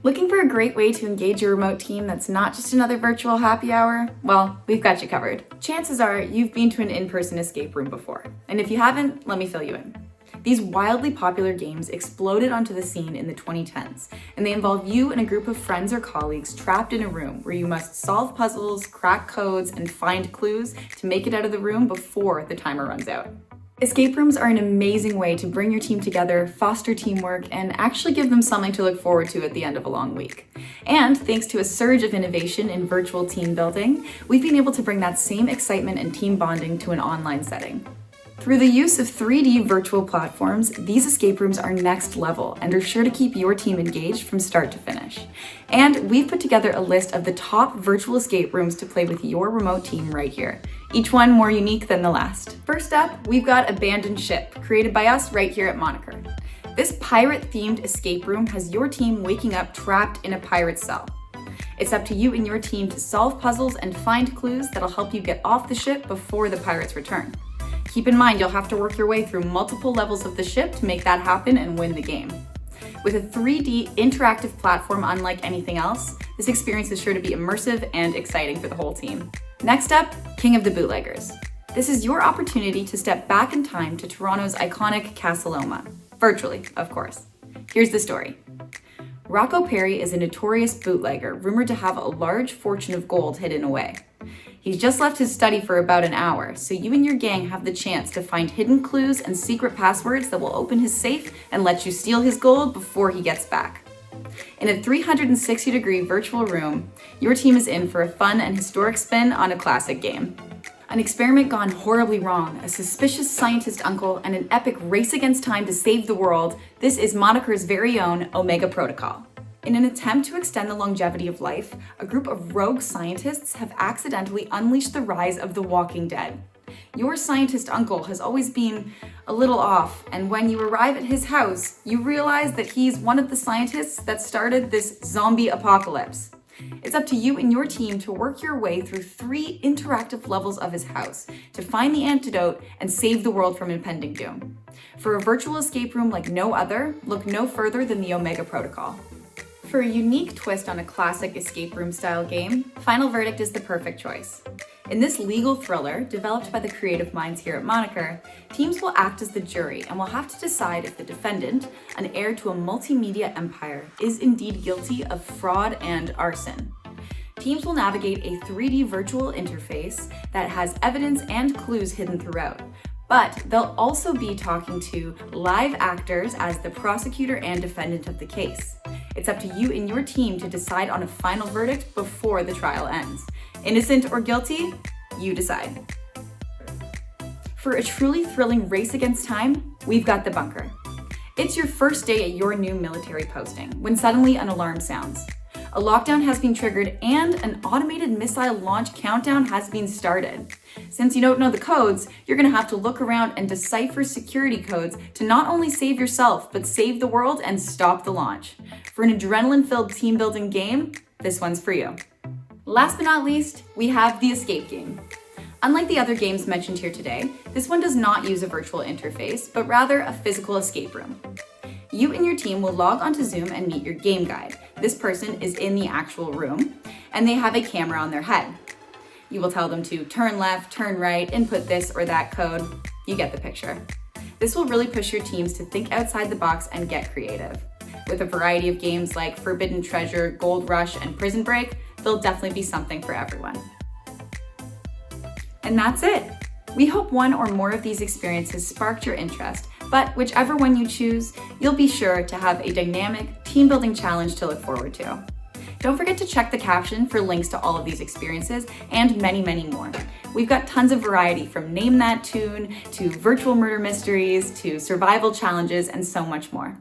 Looking for a great way to engage your remote team that's not just another virtual happy hour? Well, we've got you covered. Chances are you've been to an in-person escape room before, and if you haven't, let me fill you in. These wildly popular games exploded onto the scene in the 2010s, and they involve you and a group of friends or colleagues trapped in a room where you must solve puzzles, crack codes, and find clues to make it out of the room before the timer runs out. Escape rooms are an amazing way to bring your team together, foster teamwork, and actually give them something to look forward to at the end of a long week. And thanks to a surge of innovation in virtual team building, we've been able to bring that same excitement and team bonding to an online setting. Through the use of 3D virtual platforms, these escape rooms are next level and are sure to keep your team engaged from start to finish. And we've put together a list of the top virtual escape rooms to play with your remote team right here, each one more unique than the last. First up, we've got Abandoned Ship, created by us right here at Moniker. This pirate-themed escape room has your team waking up trapped in a pirate cell. It's up to you and your team to solve puzzles and find clues that'll help you get off the ship before the pirates return. Keep in mind, you'll have to work your way through multiple levels of the ship to make that happen and win the game. With a 3D interactive platform unlike anything else, this experience is sure to be immersive and exciting for the whole team. Next up, King of the Bootleggers. This is your opportunity to step back in time to Toronto's iconic Casa Loma. Virtually, of course. Here's the story. Rocco Perry is a notorious bootlegger rumored to have a large fortune of gold hidden away. He's just left his study for about an hour, so you and your gang have the chance to find hidden clues and secret passwords that will open his safe and let you steal his gold before he gets back. In a 360-degree virtual room, your team is in for a fun and historic spin on a classic game. An experiment gone horribly wrong, a suspicious scientist uncle, and an epic race against time to save the world, this is Moniker's very own Omega Protocol. In an attempt to extend the longevity of life, a group of rogue scientists have accidentally unleashed the rise of the Walking Dead. Your scientist uncle has always been a little off, and when you arrive at his house, you realize that he's one of the scientists that started this zombie apocalypse. It's up to you and your team to work your way through 3 interactive levels of his house to find the antidote and save the world from impending doom. For a virtual escape room like no other, look no further than the Omega Protocol. For a unique twist on a classic escape room style game, Final Verdict is the perfect choice. In this legal thriller, developed by the creative minds here at Moniker, teams will act as the jury and will have to decide if the defendant, an heir to a multimedia empire, is indeed guilty of fraud and arson. Teams will navigate a 3D virtual interface that has evidence and clues hidden throughout. But they'll also be talking to live actors as the prosecutor and defendant of the case. It's up to you and your team to decide on a final verdict before the trial ends. Innocent or guilty? You decide. For a truly thrilling race against time, we've got The Bunker. It's your first day at your new military posting when suddenly an alarm sounds. A lockdown has been triggered and an automated missile launch countdown has been started. Since you don't know the codes, you're gonna have to look around and decipher security codes to not only save yourself, but save the world and stop the launch. For an adrenaline-filled team-building game, this one's for you. Last but not least, we have the Escape Game. Unlike the other games mentioned here today, this one does not use a virtual interface, but rather a physical escape room. You and your team will log onto Zoom and meet your game guide. This person is in the actual room, and they have a camera on their head. You will tell them to turn left, turn right, input this or that code. You get the picture. This will really push your teams to think outside the box and get creative. With a variety of games like Forbidden Treasure, Gold Rush, and Prison Break, there'll definitely be something for everyone. And that's it. We hope one or more of these experiences sparked your interest, but whichever one you choose, you'll be sure to have a dynamic, team-building challenge to look forward to. Don't forget to check the caption for links to all of these experiences and many, many more. We've got tons of variety from Name That Tune to virtual murder mysteries to survival challenges and so much more.